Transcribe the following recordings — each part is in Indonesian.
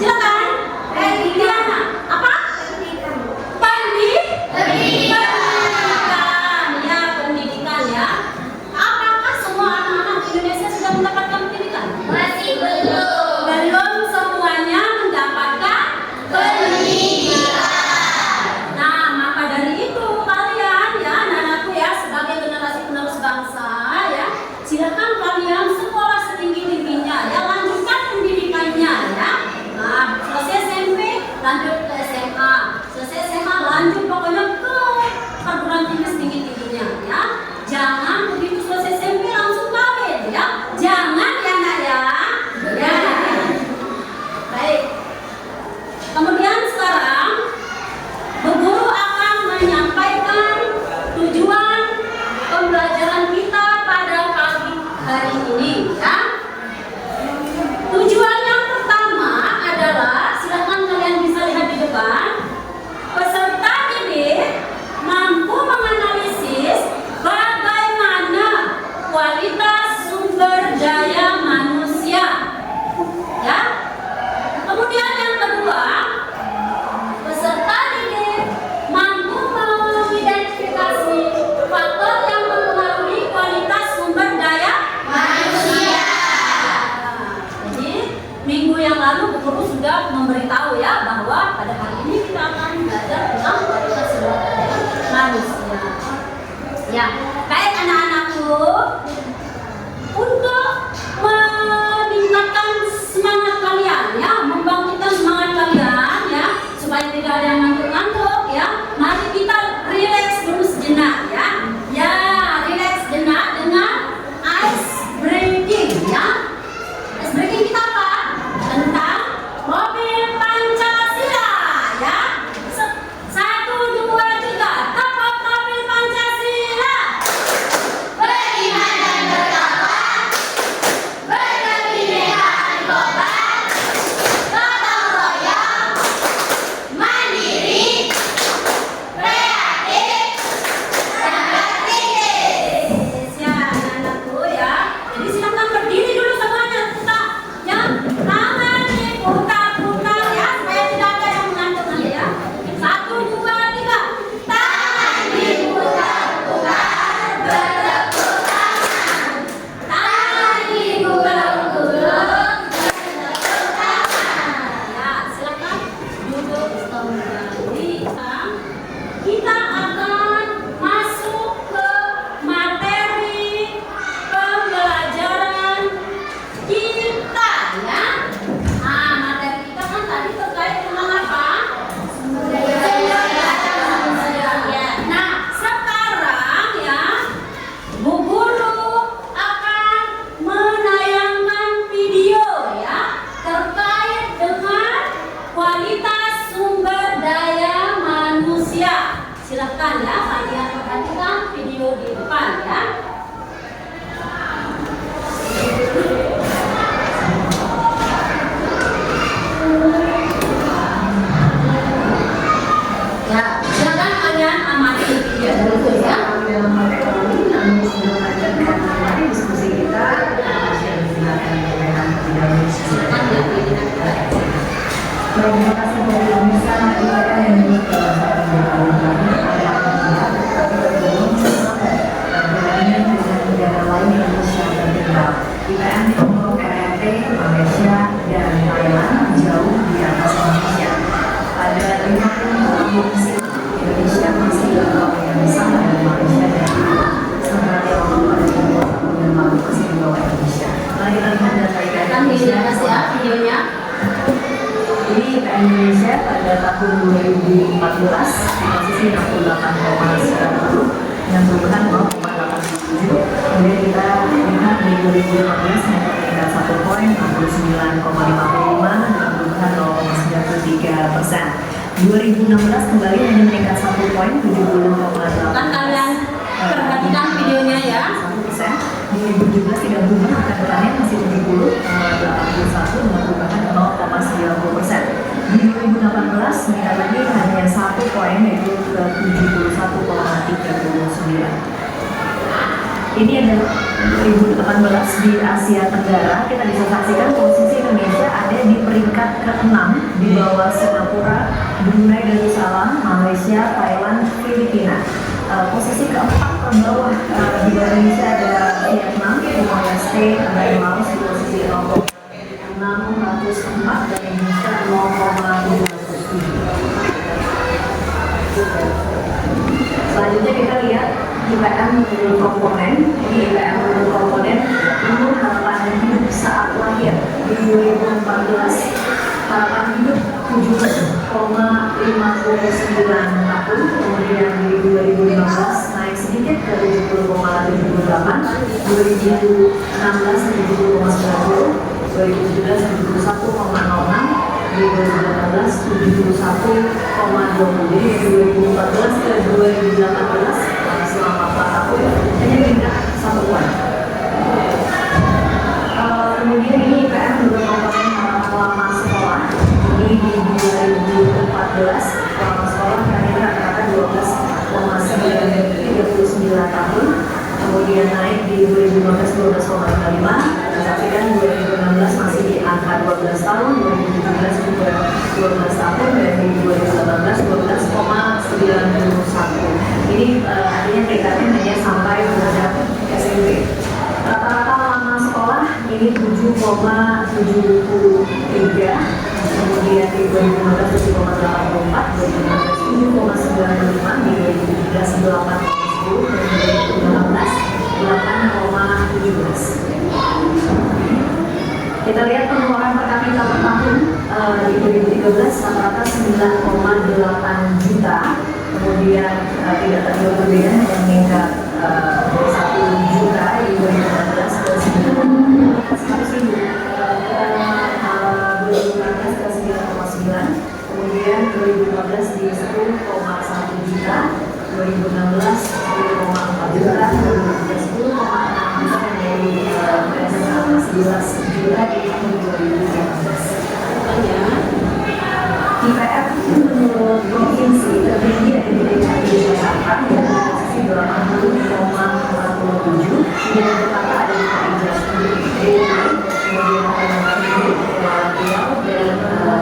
Silakan. Diana. Apa? Pendidikan. Ya, pendidikan ya. Apakah semua anak-anak Indonesia sudah mendapatkan pendidikan? Masih belum. Belum semuanya mendapatkan pendidikan. Nah, maka dari itu kalian ya, anak-anakku ya, sebagai generasi penerus bangsa ya, silakan kalian sekolah setinggi-tingginya ya, lanjutkan pendidikannya ya. Nah, selesai SMP lanjut ke SMA, selesai SMA lanjut pokoknya ke perguruan tinggi setinggi-tingginya ya. Jangan begitu selesai SMP langsung kawin ya. Jangan ya nak ya. Ya. Baik. Kemudian sekarang Bu Guru akan menyampaikan tujuan pembelajaran kita pada pagi hari ini ya. Tujuan yang pertama adalah, silakan kalian bisa lihat di depan, peserta didik mampu menganalisis bagaimana kualitas sumber daya manusia ya. Kemudian yang kedua, peserta didik mampu mengidentifikasi faktor yang mempengaruhi kualitas sumber daya manusia. Jadi minggu yang lalu Bu Guru sudah memberitahu ya bahwa pada hari ini kita akan belajar tentang kualitas sumber daya manusia. Ya, baik anak-anakku, untuk meningkatkan semangat kalian ya, membangkitkan semangat kalian ya, supaya tidak ada yang ngantuk-ngantuk ya, mari kita relax dulu sejenak ya. Ya, relax sejenak dengan ice breaking ya. Ice breaking kita apa? Tentang mobil Pancasila ya. 1, 2, 3, tepat mobil Pancasila. Beriman dan bertakwa, berkebinekaan global, gotong royong, mandiri, kreatif, dan berkritis. Ya, anak-anakku ya. Jadi silakan berdiri dulu semuanya, kita ya. Tangan diputar-putar ya, supaya tidak ada yang mengantuk nanti ya. 1, 2, 3. Tangan diputar-putar, bertepuk tangan. Tangan digulung-gulung, bertepuk tangan. Ya, silakan duduk kembali. Kita akan masuk ke materi pembelajaran kita ya. Nah, materi kita kan tadi terkait dengan apa? Sumber daya. Nah, sekarang ya, Bu Guru akan menayangkan video ya terkait dengan kualitas sumber daya manusia. Silakan ya, kalian perhatikan video di depan ya. Ya, silakan kalian amati video dulu ya. Dalam materi namun sebelum melanjutkan materi diskusi kita saya silakan menyampaikan terlebih dahulu. Silakan ya, pimpinan kita. Terima kasih kepada pemirsa IPM yang menyebut dalam satu tahun terakhir tapi belum sampai perbandingan dengan negara lain yang Indonesia tertinggal. IPM di Hongkong, RRT, Malaysia, dan Thailand jauh di atas Indonesia. Pada 50 tahun Indonesia masih dalam yang sama dengan Malaysia dan Thailand. Sementara Tiongkok pada 20 tahun yang lalu masih di bawah Indonesia. Mari kita lihat data IPM Silakan dilihat ya videonya. Ini IPM Indonesia pada tahun 2014 di posisi 68,90 dengan perubahan 0,87. Kemudian kita lihat di 2015 naik peringkat 1 poin 69,55 dengan perubahan 0,93%. 2016 kembali hanya meningkat 1 poin 70,8%. Kan kalian perhatikan videonya ya. 1%. 2017 tidak berubah, angka depannya masih 70,81 dengan perubahan 0,90%. Di 2018 meningkat lagi hanya 1 poin yaitu ke 71,39. Ini adalah 2018 di Asia Tenggara. Kita bisa saksikan posisi Indonesia ada di peringkat ke-6 di bawah Singapura, Brunei Darussalam, Malaysia, Thailand, Filipina. Posisi keempat terbawah di bawah Indonesia ada Vietnam, Timor Leste, ada Laos di posisi kelompok 604 dan Indonesia 0,207. Selanjutnya kita lihat IPM menurut komponen. Ini IPM menurut komponen umur harapan hidup saat lahir di 2014, harapan hidup 70,59 tahun, kemudian di 2015 naik sedikit ke 70,78, 2016 70,90, 2017 71,06, di 2018 71,20. Jadi dari 2014 ke 2018 selama 4 tahun hanya meningkat 1 poin. Kemudian ini IPM menurut komponen lama sekolah. Ini di 2014 lama sekolah terakhir rata-rata 12,39 tahun. Kemudian naik di 2015 12,55. Saksikan 2016 masih di angka 12 tahun, 2017 juga 12 tahun, dan di 2018 12,91. Ini artinya peringkatnya hanya sampai menghadap SMP. Rata-rata lama sekolah ini 7,73, kemudian di 2015 7,84, 2016 7,95, di 2017 8,10, dan di 2018 8,17. Kita lihat pengeluaran per kapita per tahun di 2013 rata-rata 9,8 juta, kemudian tidak terjauh berbeda hanya meningkat 1 juta di 2016 ke 9,100 ribu, 2014 ke 9,9, kemudian 2015 di 10,1 juta, 2016 10,4 juta, 2017 10,6 juta, dan dari berdasarkan 11 juta di tahun 2015. IPM menurut provinsi tertinggi ada di DKI Jakarta dengan posisi 80,47, dan Jakarta ada di DKI Jakarta, kemudian ada di Riau dan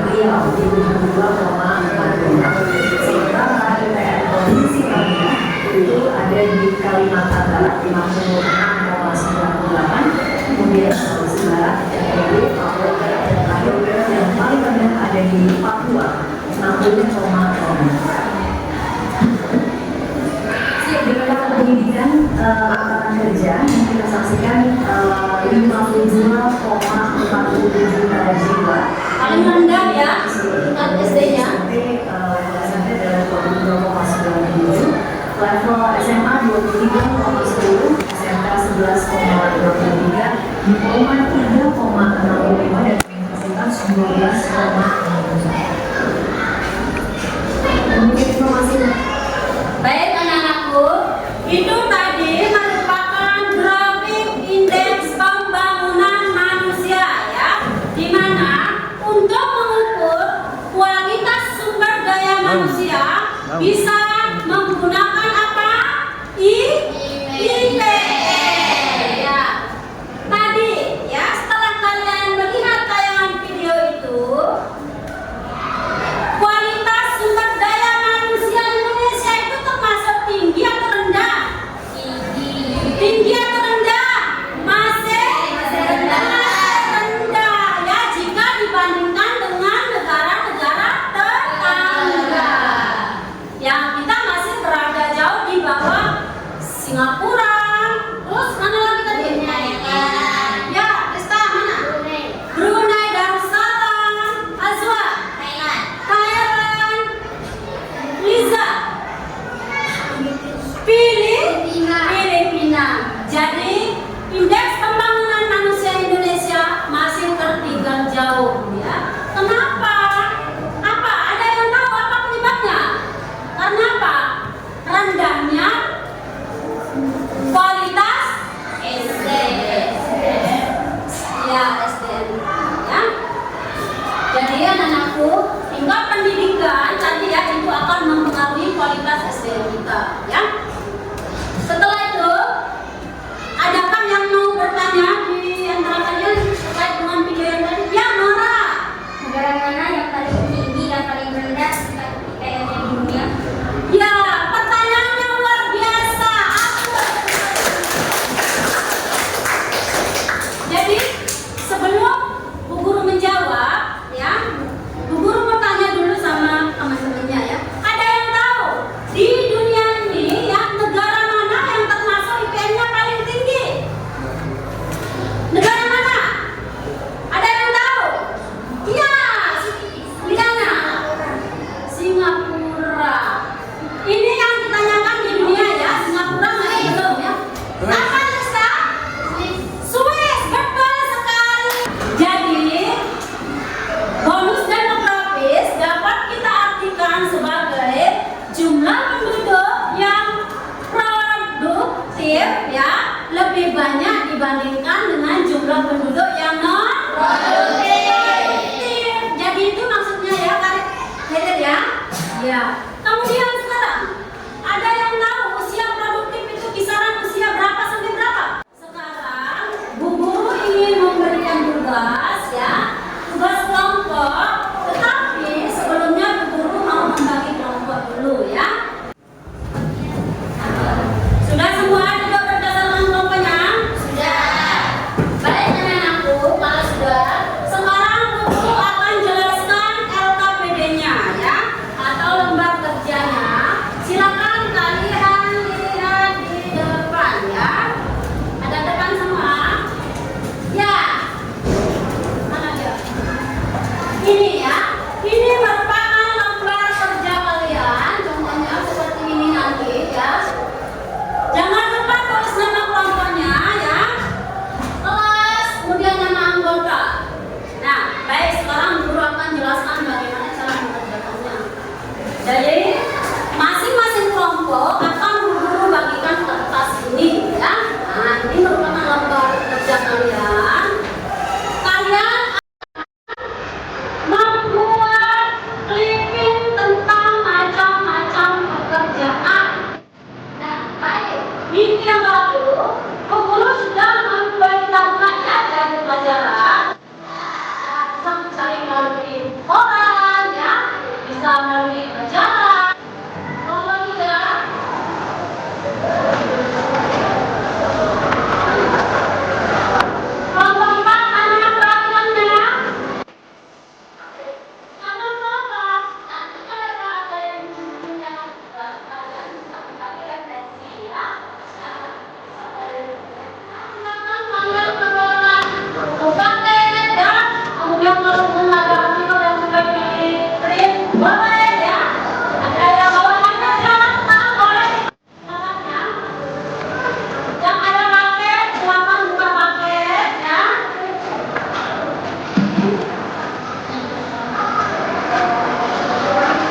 Riau di 72,42. Sementara IPM provinsi lainnya itu ada di Kalimantan Barat 56,98, kemudian Sulawesi Barat, NTB, Papua Barat, dan terakhir yang paling rendah ada di Papua 60,0. Dengan pendidikan angkatan kerja yang kita saksikan 52,47 juta jiwa. Paling rendah ya, tingkat SD-nya. SMP adalah 22,97, level SMA 23,10, SMK 11,23, diploma 3,65, dan universitas 12,61. Mungkin informasi. Baik anak-anakku, itu tadi merupakan grafik indeks pembangunan manusia ya, di mana untuk mengukur kualitas sumber daya manusia bisa menggunakan apa? IPM ya. Tadi ya, setelah kalian melihat tayangan video itu, kualitas sumber daya manusia Indonesia itu termasuk tinggi atau rendah? Tinggi atau rendah? Masih rendah ya, jika dibandingkan dengan negara-negara tetangga. Yang kita masih berada jauh di bawah Singapura. Terus mana lagi tadi? Ya, Desta mana? Brunei Darussalam, Azwa, Thailand, Liza, Filipina. Jadi indeks pembangunan manusia Indonesia masih tertinggal jauh ya. Kenapa? Apa? Ada yang tahu apa penyebabnya? Karena apa? Rendahnya kualitas SDM. Ya, SDM ya. Jadi anak-anakku, tingkat pendidikan tadi ya itu akan mempengaruhi kualitas SDM kita ya. Setelah itu jumlah penduduk yang non produktif. Jadi itu maksudnya ya, karir ya. Ya. Kemudian sekarang ada yang tahu usia produktif itu kisaran usia berapa sampai berapa? Sekarang Bu Guru ingin memberikan tugas ya, tugas kelompok. Tetapi sebelumnya Bu Guru mau membagi kelompok dulu ya. Sudah semua duduk berdasarkan kelompoknya? Sudah. Baik anak-anakku, kalau sudah. Sekarang Bu Guru akan jelaskan LKPD-nya ya, atau lembar kerjanya. Silakan kalian lihat di depan ya. Ada depan semua? Ya. Mana dia? Ini ya. Ini merupakan lembar kerja kalian. Contohnya seperti ini nanti ya. Jangan lupa tulis nama kelompoknya ya. Kelas, kemudian nama anggota. Nah, baik, sekarang guru akan jelaskan bagaimana cara mengerjakannya. Jadi, masing-masing kelompok akan guru bagikan kertas ini ya. Nah, ini merupakan lembar kerja kalian. Kalian membuat clipping tentang macam-macam pekerjaan. Nah, baik. Minggu yang lalu, Bu Guru sudah memberitahukannya dari pelajaran. Bisa mencari melalui koran, ya, bisa melalui majalah. Kalau tidak, kelompok 4 mana perhatiannya? Jangan lupa, nanti kalau ada yang punya pelajaran sampai referensi ya. Silakan kalian mengelola paket ya. Kemudian kalau ada artikel yang sudah di print, boleh ya. Ada yang bawaannya silakan, boleh. Silakan ya. Yang ada paket, silakan buka paket ya.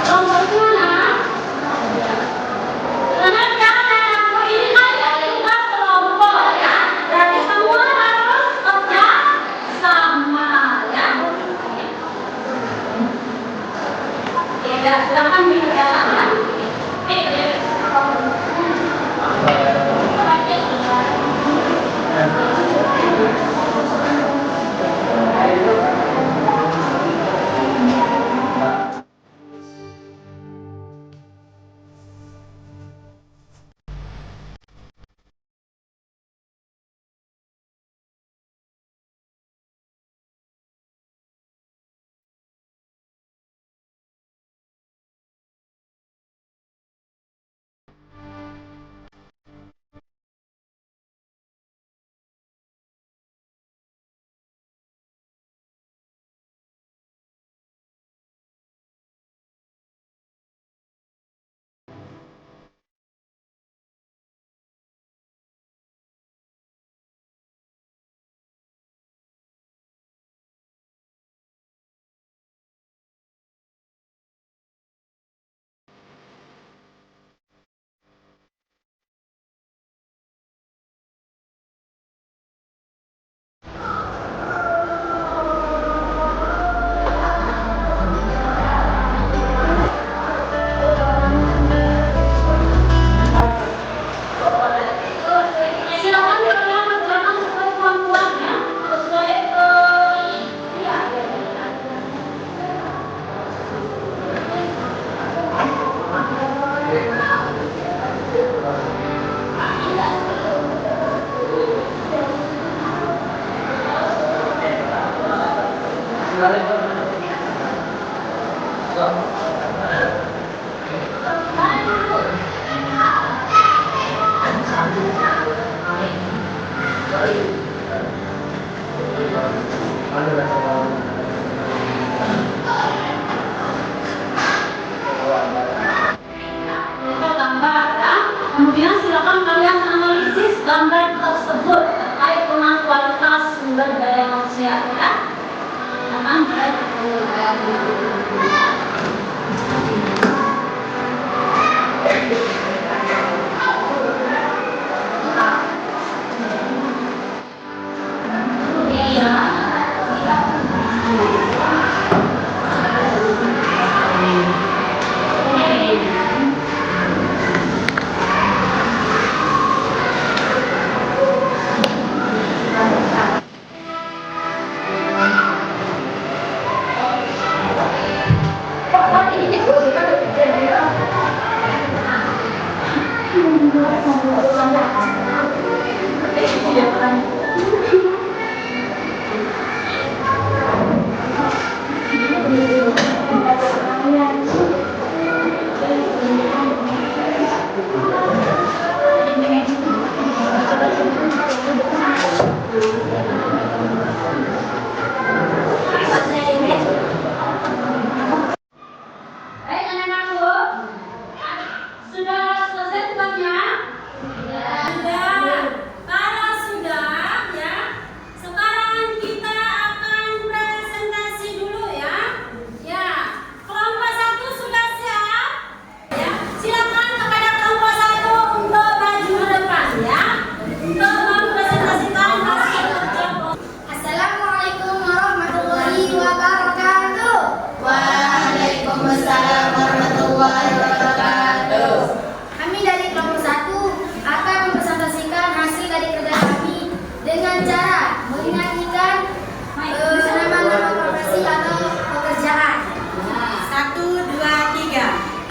Contohnya, ternyata aku ini ada tugas kelompok ya. Berarti semua harus kerja sama ya. Ya, silakan dikerjakan. Silakan kalian kerjakan sesuai kemampuannya, sesuai ya. Gambar ya. Kemudian silakan kalian analisis gambar tersebut terkait dengan kualitas sumber daya manusia ya. Akan Waalaikumsalam warahmatullahi wabarakatuh. Kami dari kelompok 1 akan mempresentasikan hasil dari kerja kami dengan cara mengingatkan nama-nama profesi atau pekerjaan. 1, 2, 3.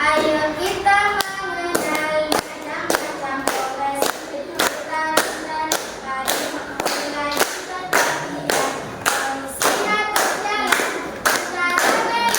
Ayo kita mengenal macam-macam profesi kita dan mari mulai kita latihan kondisinya berjalan secara berbagai.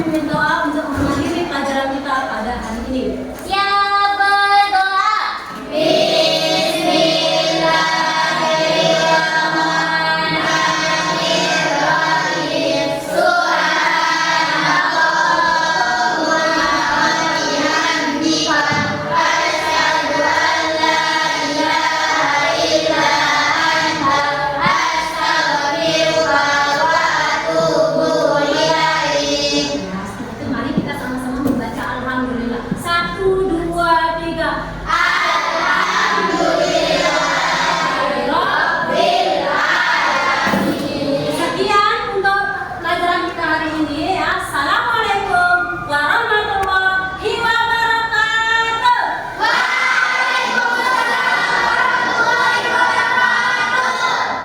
movimiento